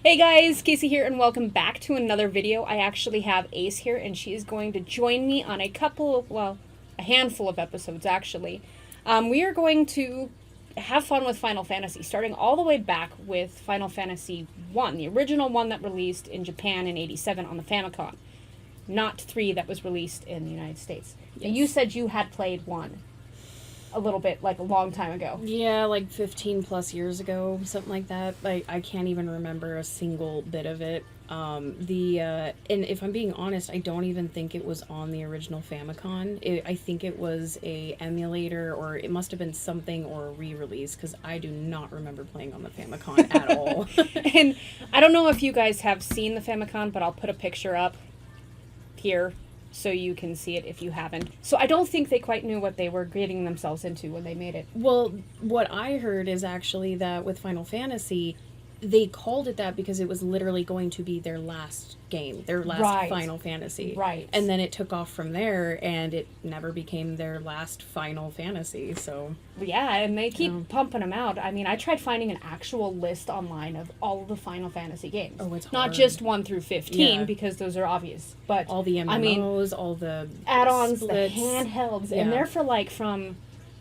Hey guys, Casey here, and welcome back to another video. I actually have Ace here, and she is going to join me on a handful of episodes actually. We are going to have fun with Final Fantasy, starting all the way back with Final Fantasy 1, the original one that released in Japan in '87 on the Famicom, not 3 that was released in the United States. Yes. And you said you had played 1 a little bit, like a long time ago. Yeah, like 15 plus years ago, something like that. Like, I can't even remember a single bit of it. And if I'm being honest, I don't even think it was on the original Famicom. I think it was a emulator, or it must have been something, or a re-release, because I do not remember playing on the Famicom at all. And I don't know if you guys have seen the Famicom, but I'll put a picture up here so you can see it if you haven't. So I don't think they quite knew what they were getting themselves into when they made it. Well, what I heard is actually that with Final Fantasy, they called it that because it was literally going to be their last game, their last Right. Final Fantasy. Right. And then it took off from there, and it never became their last Final Fantasy, so... Yeah, and they keep Yeah. pumping them out. I mean, I tried finding an actual list online of all of the Final Fantasy games. Oh, it's Not hard. just 1 through 15, Yeah. because those are obvious. But All the MMOs, I mean, all the add-ons, splits. the handhelds, Yeah. and they're for from,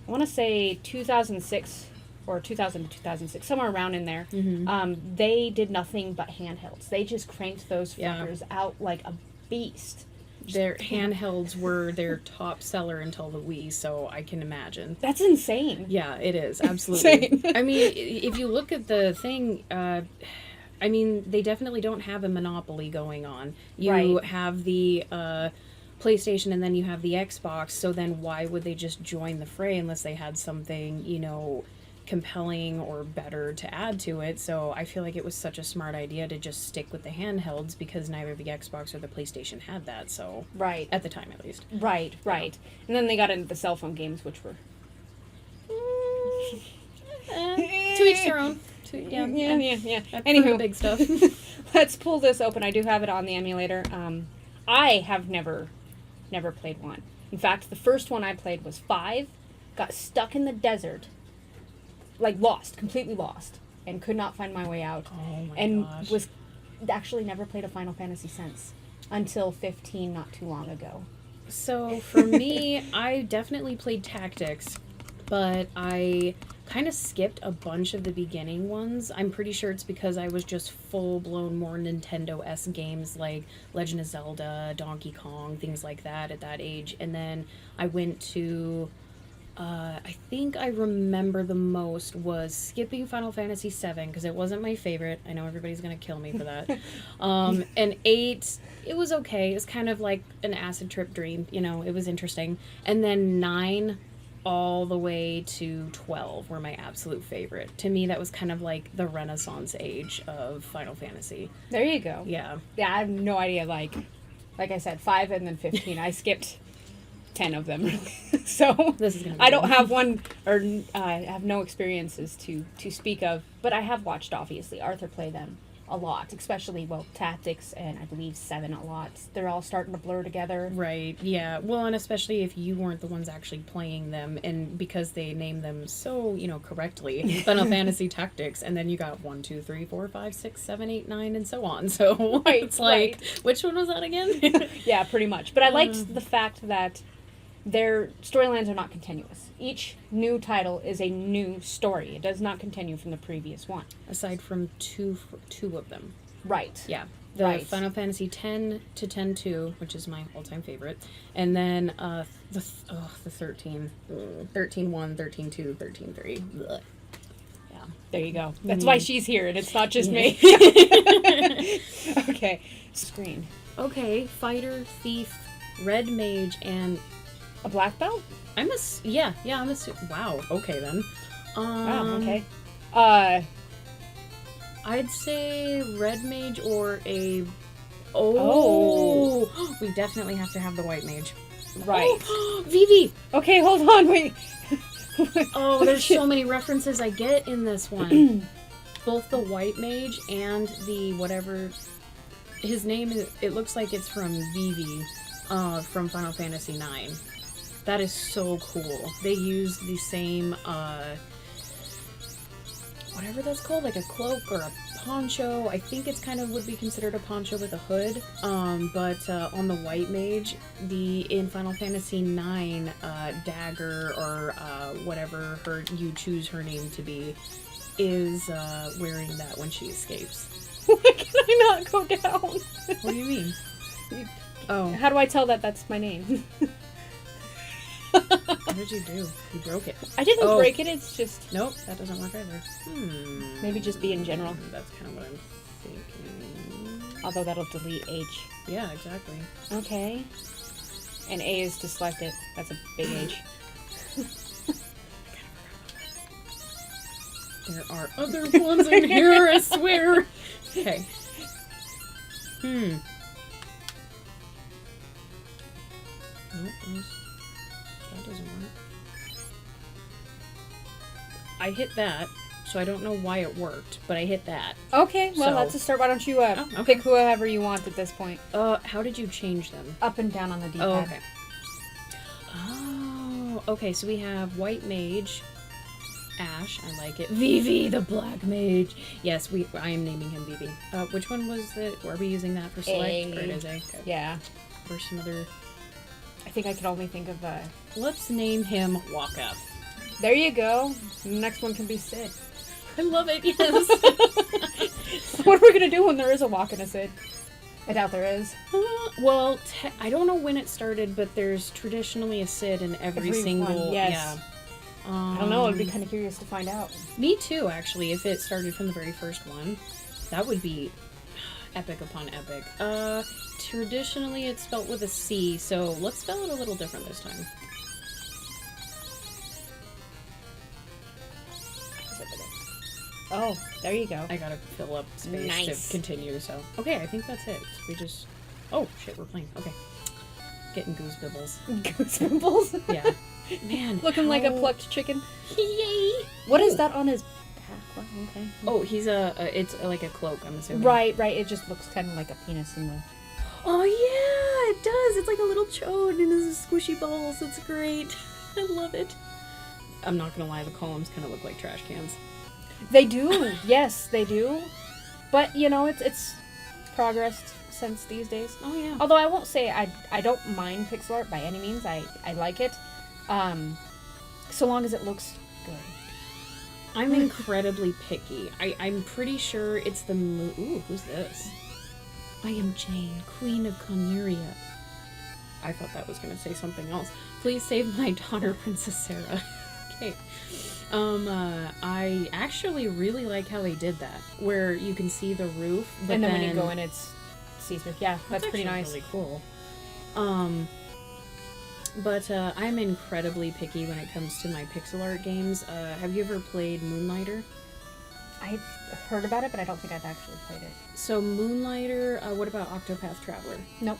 I want to say 2006 or 2000 to 2006, somewhere around in there. Mm-hmm. They did nothing but handhelds. They just cranked those Yeah. fuckers out like a beast. Their handhelds were their top seller until the Wii, so I can imagine. That's insane. Yeah, it is, absolutely. Insane. I mean, if you look at the thing, I mean, they definitely don't have a monopoly going on. You Right. have the PlayStation, and then you have the Xbox, so then why would they just join the fray unless they had something, compelling or better to add to it? So I feel like it was such a smart idea to just stick with the handhelds, because neither the Xbox or the PlayStation had that, so... Right. At the time, at least. Right. And then they got into the cell phone games, which were... To each their own. Yeah. Yeah. For the Anywho, big stuff. let's pull this open. I do have it on the emulator. I have never played 1. In fact, the first one I played was 5. Got stuck in the desert, like completely lost, and could not find my way out. Oh my and gosh. was actually never played a Final Fantasy since, until 15, not too long ago. So for me, I definitely played Tactics, but I kind of skipped a bunch of the beginning ones. I'm pretty sure it's because I was just full-blown more Nintendo-esque games like Legend of Zelda, Donkey Kong, things like that at that age. And then I went to... I think I remember the most was skipping Final Fantasy VII, because it wasn't my favorite. I know everybody's going to kill me for that. And 8, it was okay. It was kind of like an acid trip dream. It was interesting. And then 9 all the way to 12 were my absolute favorite. To me, that was kind of like the Renaissance age of Final Fantasy. There you go. Yeah. Yeah, I have no idea. Like I said, 5 and then 15. I skipped 10 of them. So This is gonna be I don't good. have one, or I have no experiences to speak of, but I have watched, obviously, Arthur play them a lot, especially, Tactics and I believe 7 a lot. They're all starting to blur together. Right, yeah. Well, and especially if you weren't the ones actually playing them, and because they named them so, correctly, Final Fantasy Tactics, and then you got 1, 2, 3, 4, 5, 6, 7, 8, 9, and so on. So Right, it's like, right. which one was that again? Yeah, pretty much. But I liked the fact that their storylines are not continuous. Each new title is a new story. It does not continue from the previous one. Aside from two of them. Right. Yeah. The Right. Final Fantasy 10 to 10-2, which is my all-time favorite. And then the 13. 13-1, 13-2, 13-3. Blech. Yeah. There you go. That's why she's here, and it's not just me. Okay. Screen. Okay, Fighter, Thief, Red Mage, and... A black belt? I'm wow, okay then. Wow, okay. I'd say Red Mage or a... Oh. We definitely have to have the White Mage. Right. Oh, Vivi! Okay, hold on, wait. Oh, there's so many references I get in this one. Both the White Mage and the whatever... His name, it looks like it's from Vivi, from Final Fantasy IX. That is so cool. They use the same, whatever that's called, like a cloak or a poncho. I think it's kind of would be considered a poncho with a hood. But on the white mage, in Final Fantasy IX, Dagger or whatever you choose her name to be, is wearing that when she escapes. Why can I not go down? What do you mean? Oh, How do I tell that that's my name? what did you do? You broke it. I didn't Oh. break it, it's just Nope, that doesn't work either. maybe just be in general. That's kind of what I'm thinking. Although that'll delete H. Yeah, exactly. Okay. And A is dyslected. That's a big H. There are other ones in here, I swear. Okay. Nope, that doesn't work. I hit that, so I don't know why it worked, but I hit that. Okay, well, So- that's a start. Why don't you okay. pick whoever you want at this point? How did you change them? Up and down on the D-pad. Oh, okay. Oh, okay, so we have White Mage, Ash, I like it. Vivi, the Black Mage. Yes, I am naming him Vivi. Which one was it? Were we using that for select? A. Or it is A? Okay. Yeah. Or some other... I think I could only think of Let's name him Waka. There you go. The next one can be Sid. I love it, yes. What are we gonna do when there is a walk and a Sid? I doubt there is. Well, I don't know when it started, but there's traditionally a Sid in every single... one, yes. Yeah. I don't know. I'd be kind of curious to find out. Me too, actually, if it started from the very first one. That would be epic upon epic. Traditionally it's spelt with a C, so let's spell it a little different this time. Oh, there you go. I gotta fill up space Nice. to continue, so... Okay, I think that's it. We just... Oh, shit, we're playing. Okay. Getting goose bibbles. Goose pimples. Yeah. Man, Looking like a how- plucked chicken. Yay! What is that on his back? Well, okay. Oh, he's it's like a cloak, I'm assuming. Right. It just looks kind of like a penis in the... Oh yeah, it does. It's like a little chode and it's squishy balls. It's great. I love it. I'm not gonna lie, the columns kind of look like trash cans. They do. Yes, they do. But, you know, it's progressed since these days. Oh yeah. Although I won't say I don't mind pixel art by any means. I like it. So long as it looks good. I'm incredibly picky. I'm pretty sure it's the Ooh, who's this? I am Jane, Queen of Conuria. I thought that was gonna say something else. Please save my daughter, Princess Sarah. Okay. I actually really like how they did that, where you can see the roof, but And then when you go in, it's see-through. Yeah, that's pretty actually nice. Really cool. But I'm incredibly picky when it comes to my pixel art games. Have you ever played Moonlighter? I've heard about it, but I don't think I've actually played it. So Moonlighter, what about Octopath Traveler? Nope.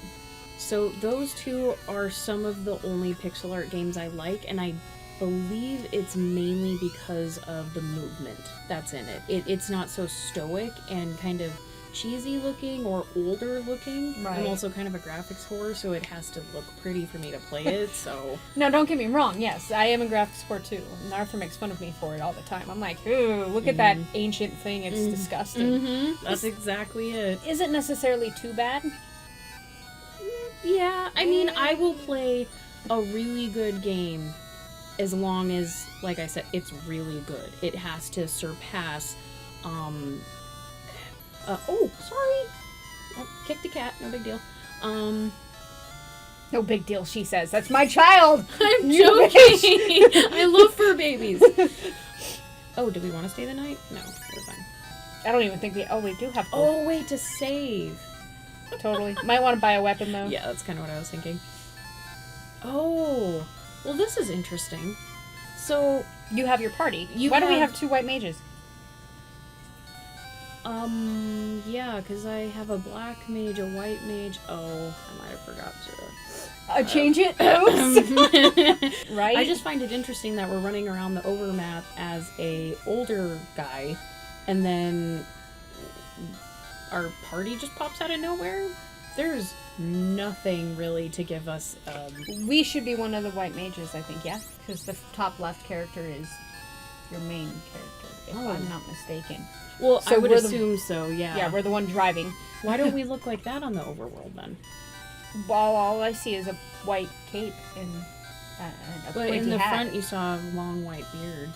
So those two are some of the only pixel art games I like, and I believe it's mainly because of the movement that's in it. It's not so stoic and kind of cheesy looking or older looking. Right. I'm also kind of a graphics whore, so it has to look pretty for me to play it, so... No, don't get me wrong. Yes, I am a graphics whore too. And Arthur makes fun of me for it all the time. I'm like, ooh, look at that ancient thing. It's disgusting. Mm-hmm. That's exactly it. Isn't necessarily too bad. Yeah, I mean, I will play a really good game as long as, like I said, it's really good. It has to surpass, oh, sorry! Oh, kicked a cat, no big deal. No big deal, she says. That's my child! I'm You joking! I love fur babies! Oh, do we want to stay the night? No, we're fine. I don't even think we... Oh, we do have to. Oh, wait, to save. Totally. Might want to buy a weapon, though. Yeah, that's kind of what I was thinking. Oh, well, this is interesting. So, You have your party. You Why do we have- have two white mages? Yeah, because I have a black mage, a white mage. Oh, I might have forgot to. Change it? Oops! Right? I just find it interesting that we're running around the overmap as a older guy, and then our party just pops out of nowhere. There's nothing really to give us. We should be one of the white mages, I think, yeah? Because the top left character is your main character, if Oh. I'm not mistaken. Well, So I would we're the- assume so, yeah. Yeah, we're the one driving. Why don't we look like that on the overworld then? All I see is a white cape and a But pointy in the hat. front, you saw a long white beard.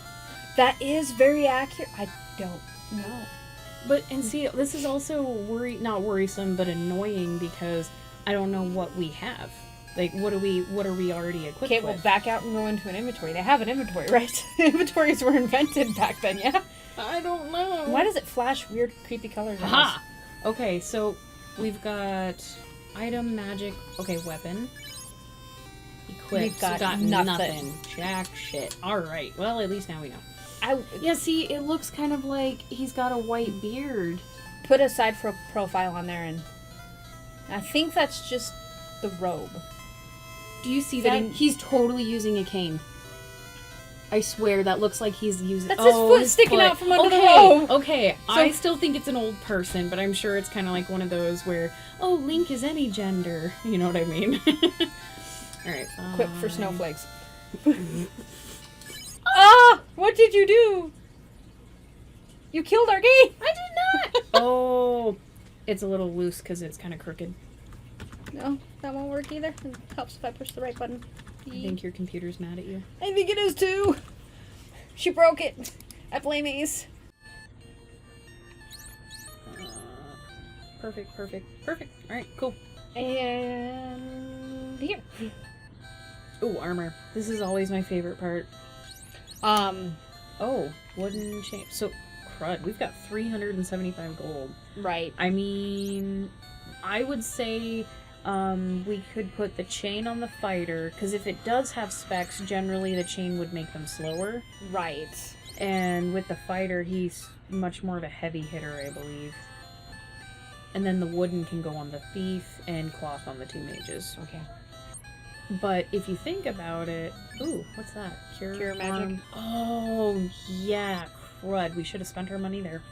That is very accurate. I don't know. But, and see, this is also not worrisome, but annoying because I don't know what we have. Like, what are we already equipped Okay, well, with? back out and go into an inventory. They have an inventory, right? Inventories were invented back then, yeah? I don't know. Why does it flash weird, creepy colors on us? Aha! Okay, so we've got item, magic, okay, weapon. Equipped. We've got nothing. Jack shit. Alright, well, at least now we know. I Yeah, see, it looks kind of like he's got a white beard. put a side profile on there, and I think that's just the robe. Do you see Fitting- that? He's totally using a cane. I swear, that looks like he's using... That's his foot sticking foot. out from under the Okay, robe. Okay, So- I still think it's an old person, but I'm sure it's kind of like one of those where, oh, Link is any gender. You know what I mean? Alright. Equipped for snowflakes. Ah! What did you do? You killed our game! I did not! Oh, it's a little loose because it's kind of crooked. No, that won't work either. It helps if I push the right button. I think your computer's mad at you. I think it is too. She broke it. I blame Ace. Perfect. Alright, cool. And here. Ooh, armor. This is always my favorite part. Oh, wooden chain. So, crud. We've got 375 gold. Right. I mean, I would say we could put the chain on the fighter, because if it does have specs, generally the chain would make them slower. Right. And with the fighter, he's much more of a heavy hitter, I believe. And then the wooden can go on the thief and cloth on the two mages. Okay. But if you think about it... Ooh, what's that? Cure magic? Oh, yeah. Crud. We should have spent our money there.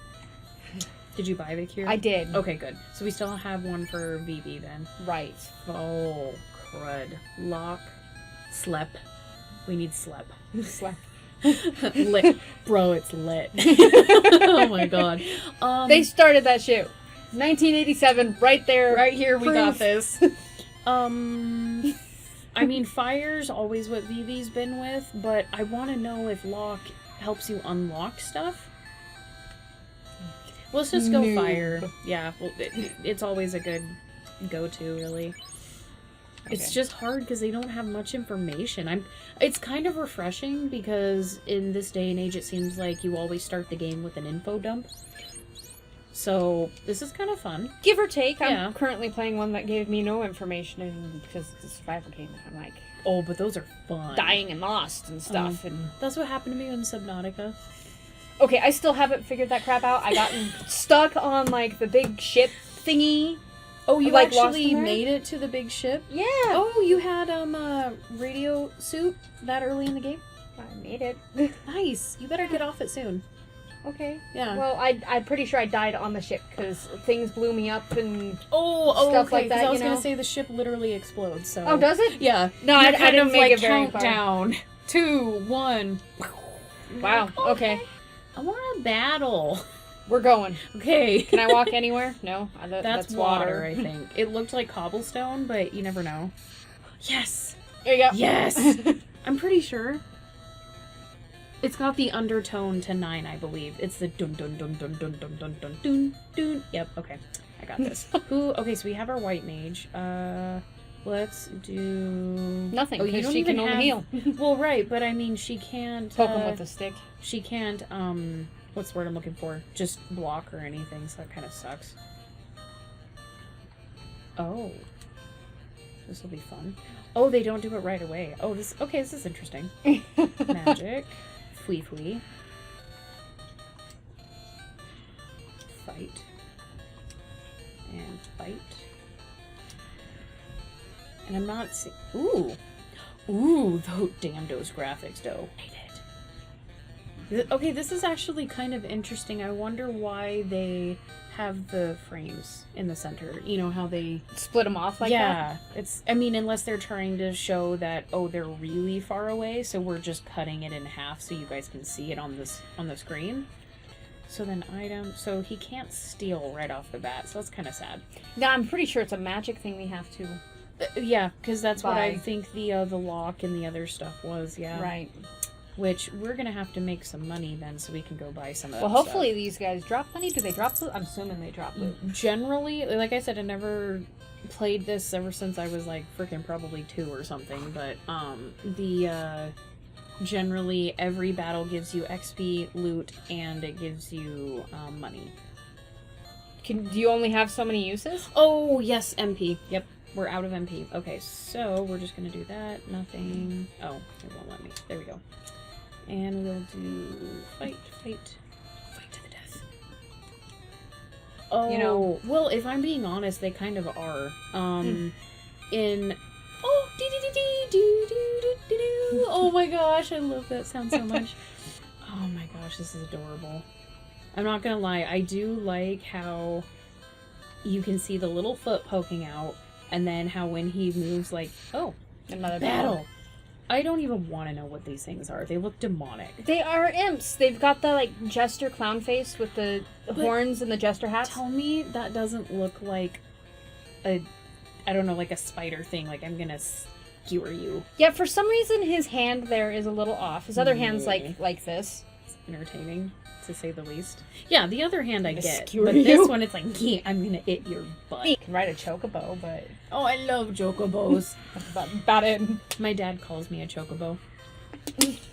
Did you buy the cure? I did. Okay, good. So we still have one for Vivi then. Right. Oh, crud. Lock. Slep. We need slep. Slap. Lit. Bro, it's lit. Oh my god. They started that shit. 1987, right there. right here we got Proof. this. I mean, fire's always what Vivi's been with, but I want to know if lock helps you unlock stuff. Let's just go Noob. fire. Yeah, well, it's always a good go-to, really. It's Okay. just hard because they don't have much information. It's kind of refreshing because in this day and age, it seems like you always start the game with an info dump. So this is kind of fun. Give or take. Yeah. I'm currently playing one that gave me no information, and because it's a survivor game, I'm like Oh, but those are fun. dying and lost and stuff. And That's what happened to me in Subnautica. okay, I still haven't figured that crap out. I got stuck on like the big ship thingy. Oh, you Like, lost actually in there? made it to the big ship? Yeah. Oh, you had a radio suit that early in the game? I made it. Nice. You better get off it soon. Okay. Yeah. Well, I'm pretty sure I died on the ship because things blew me up and. Oh, stuff okay. like that, 'cause I was you gonna know? say the ship literally explodes. So. Oh, does it? Yeah. No, You're I kind didn't of make like it very far. countdown. 2, 1. Wow. Okay. I want a battle. We're going. Okay. Can I walk anywhere? No. That's water, I think. It looked like cobblestone, but you never know. Yes. There you go. Yes. I'm pretty sure. It's got the undertone to 9, I believe. It's the dun dun dun dun dun dun dun dun dun dun. Yep. Okay. I got this. Who? Okay, so we have our white mage. Let's do Nothing. Oh, you Because don't she even can only heal. Well, right, but I mean, she can't Poke him with a stick. She can't. What's the word I'm looking for? Just block or anything. So that kind of sucks. Oh, this will be fun. Oh, they don't do it right away. Oh, this. Okay, this is interesting. Magic. Fwee fwee. Fight. And fight. And I'm not see- Ooh. Ooh, damn those graphics, though. Hate it. Okay, this is actually kind of interesting. I wonder why they have the frames in the center. You know how they Split them off like that? yeah, it's. I mean, unless they're trying to show that they're really far away, so we're just cutting it in half so you guys can see it on the screen. So then so he can't steal right off the bat, so that's kind of sad. No, I'm pretty sure it's a magic thing we have to. Yeah, because that's what I Buy. think the lock and the other stuff was. Yeah, Right. Which we're gonna have to make some money then, so we can go buy some of that. Well, hopefully these guys drop money. Do they drop loot? I'm assuming they drop loot. Generally, like I said, I never played this ever since I was like freaking probably 2 or something, but generally every battle gives you XP, loot, and it gives you money. Do you only have so many uses? Oh yes, MP. Yep, we're out of MP. Okay, so we're just gonna do that. Nothing. Oh, it won't let me. There we go. And we'll do fight to the death. Oh, You know- well, if I'm being honest, they kind of are. In oh my gosh, I love that sound so much. Oh my gosh, this is adorable. I'm not gonna lie, I do like how you can see the little foot poking out, and then how when he moves, like, oh, Another battle. I don't even want to know what these things are. They look demonic. They are imps. They've got the like jester clown face with the horns and the jester hats. Tell me that doesn't look like I don't know, like a spider thing. Like, I'm gonna skewer you. Yeah, for some reason his hand there is a little off. His other hand's like this. It's entertaining, to say the least. Yeah, the other hand I gonna get. skewer But you. this one, it's like, yeah, I'm gonna hit your butt. You can ride a chocobo, but Oh, I love chocobos. that's about it. My dad calls me a chocobo.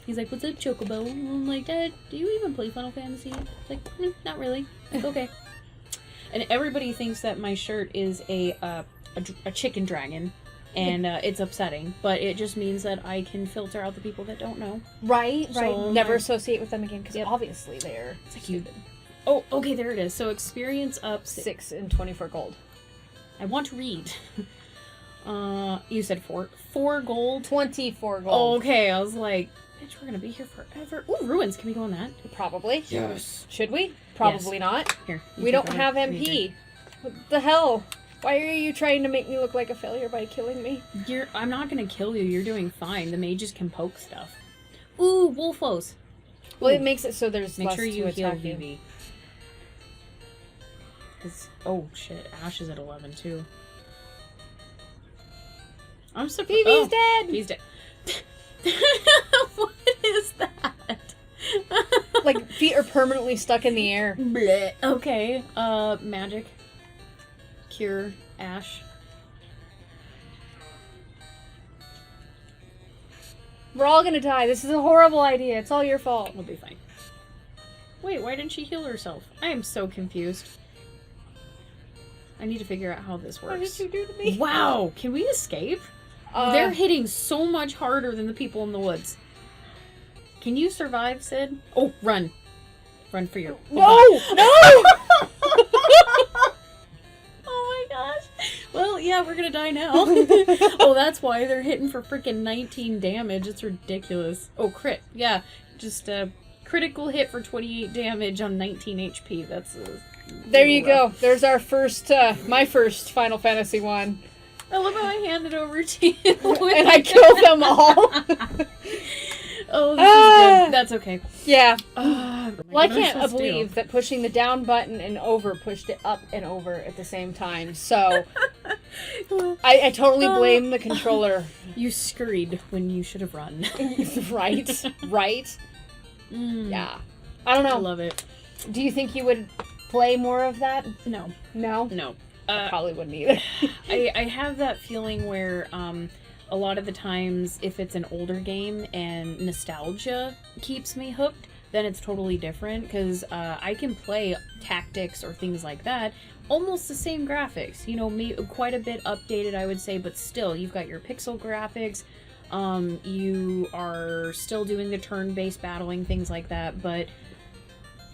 He's like, what's up, chocobo? And I'm like, Dad, do you even play Final Fantasy? It's like, not really. Like, okay. And everybody thinks that my shirt is a chicken dragon, and it's upsetting, but it just means that I can filter out the people that don't know. Right. So, Never like- associate with them again because Yep. obviously they're It's like Oh, okay, there it is. So experience up 6 and 24 gold. I want to read. You said 4 gold. 24 gold. Okay, I was like, bitch, we're gonna be here forever. Ooh, ruins. Can we go on that? Probably. Yes. Should we? Probably not. Here. We don't have MP. What the hell? Why are you trying to make me look like a failure by killing me? I'm not gonna kill you. You're doing fine. The mages can poke stuff. Ooh, wolfos. Well, Ooh. it makes it so there's Make less sure you to heal attack you. Vivi. Oh shit, Ash is at 11 too. I'm surprised. Vivi's dead! He's dead. What is that? Like, feet are permanently stuck in the air. Bleh. Okay. Magic. Cure Ash. We're all gonna die. This is a horrible idea. It's all your fault. We'll be fine. Wait, why didn't she heal herself? I am so confused. I need to figure out how this works. What did you do to me? Wow, can we escape? They're hitting so much harder than the people in the woods. Can you survive, Sid? Oh, run. Run for your... No! Oh, No! oh my gosh. Well, yeah, we're gonna die now. Oh, that's why they're hitting for freaking 19 damage. It's ridiculous. Oh, crit. Yeah, just a critical hit for 28 damage on 19 HP. That's There you go. There's our first, my first Final Fantasy one. I love how I hand it over to you. And I killed them all. Oh, this is good. That's okay. Yeah. Well, Well, I can't believe that pushing the down button and over pushed it up and over at the same time. So, I totally blame the controller. You scurried when you should have run. Right? Right? Mm, Yeah. I don't I know. love it. Do you think you would play more of that? No, No? no. I probably wouldn't either. I have that feeling where a lot of the times if it's an older game and nostalgia keeps me hooked, then it's totally different because I can play tactics or things like that, almost the same graphics, you know, quite a bit updated I would say, but still you've got your pixel graphics, you are still doing the turn-based battling, things like that, but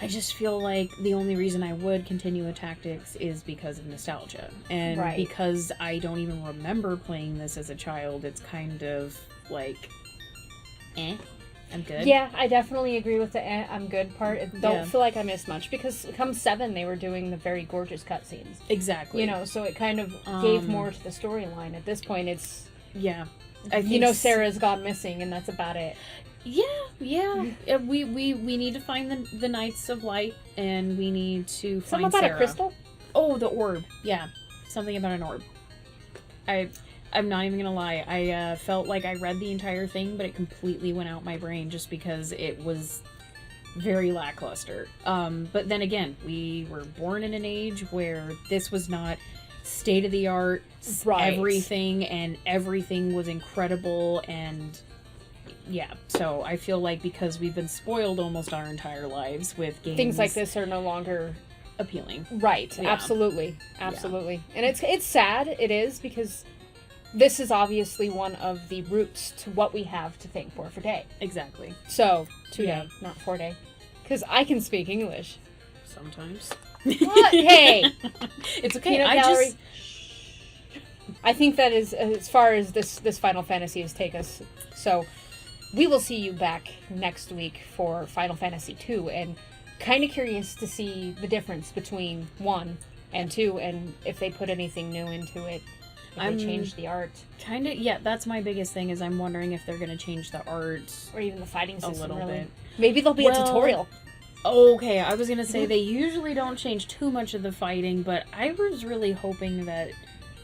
I just feel like the only reason I would continue with tactics is because of nostalgia. And Right. because I don't even remember playing this as a child, it's kind of like, eh. I'm good. Yeah, I definitely agree with the I'm good part. I don't Yeah. feel like I missed much because come 7, they were doing the very gorgeous cutscenes. Exactly. You know, so it kind of gave Um, more to the storyline. At this point, it's, Yeah. Sarah's gone missing, and that's about it. Yeah. We need to find the Knights of Light, and we need to Something find about Sarah. a crystal? Oh, the orb. Yeah, something about an orb. I'm not even gonna lie. I felt like I read the entire thing, but it completely went out my brain just because it was very lackluster. But then again, we were born in an age where this was not state of the art, Right. everything, and everything was incredible. And yeah, so I feel like because we've been spoiled almost our entire lives with games, Things like this are no longer appealing. right. Yeah. Absolutely. And it's sad. It is, because this is obviously one of the roots to what we have to thank for day. Exactly. So, today, Yeah. not for day. Because I can speak English. Sometimes. What? Hey! It's okay. Peanut I gallery. just I think that is as far as this Final Fantasy has taken us. So, we will see you back next week for Final Fantasy 2, and kind of curious to see the difference between 1 and 2, and if they put anything new into it. If they changed the art, kind of, yeah, that's my biggest thing is I'm wondering if they're going to change the art or even the fighting a system. little Really, bit. maybe there'll be a Well, tutorial. Okay, I was going to say they usually don't change too much of the fighting, but I was really hoping that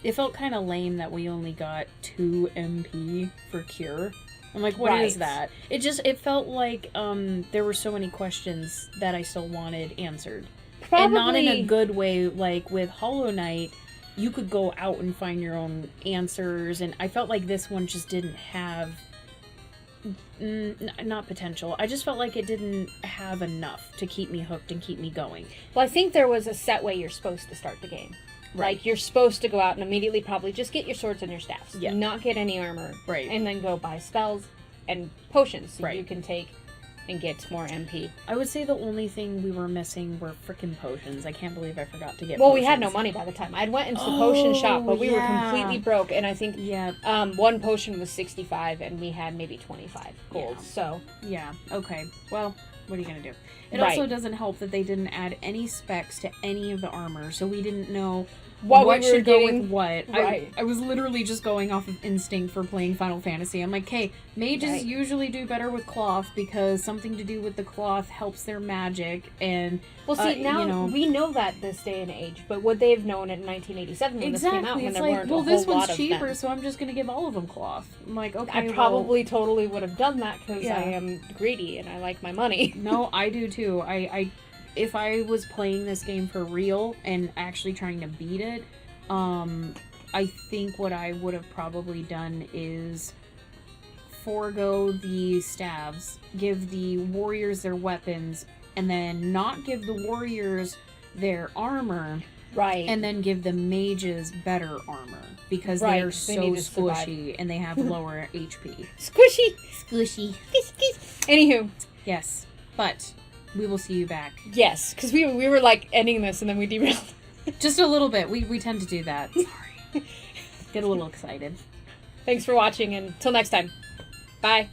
it felt kind of lame that we only got 2 MP for cure. I'm like, what is Right. that? It felt like there were so many questions that I still wanted answered. Probably And not in a good way. Like with Hollow Knight, you could go out and find your own answers, and I felt like this one just didn't have not potential. I just felt like it didn't have enough to keep me hooked and keep me going. Well, I think there was a set way you're supposed to start the game. Right. Like, you're supposed to go out and immediately probably just get your swords and your staffs. Yeah. Not get any armor. Right. And then go buy spells and potions so Right. you can take and get more MP. I would say the only thing we were missing were frickin' potions. I can't believe I forgot to get Well, potions. we had no money by the time. I went into the potion shop, but we were yeah. completely broke. And I think Yeah, one potion was 65 and we had maybe 25 gold. Yeah. So, yeah, okay. Well, what are you gonna do? It Right. also doesn't help that they didn't add any specs to any of the armor, so we didn't know What we were should go getting- with what. Right. I was literally just going off of instinct for playing Final Fantasy. I'm like, hey, mages Right. usually do better with cloth because something to do with the cloth helps their magic, and well, see, now you know, we know that this day and age, but would they have known in 1987 when this came out, exactly. when It's there like, weren't well, a this whole one's lot of cheaper, them? so I'm just gonna give all of them cloth. I'm like, okay, I probably totally would have done that because Yeah. I am greedy and I like my money. No, I do too. I if I was playing this game for real and actually trying to beat it, I think what I would have probably done is forego the staves, give the warriors their weapons, and then not give the warriors their armor, Right. and then give the mages better armor because Right, they're they so need to survive. squishy and they have lower HP. Squishy. Squishy. Anywho, Yes, but we will see you back. yes, because we were like ending this and then we derailed. Just a little bit. We tend to do that. Sorry. Get a little excited. Thanks for watching and till next time. Bye.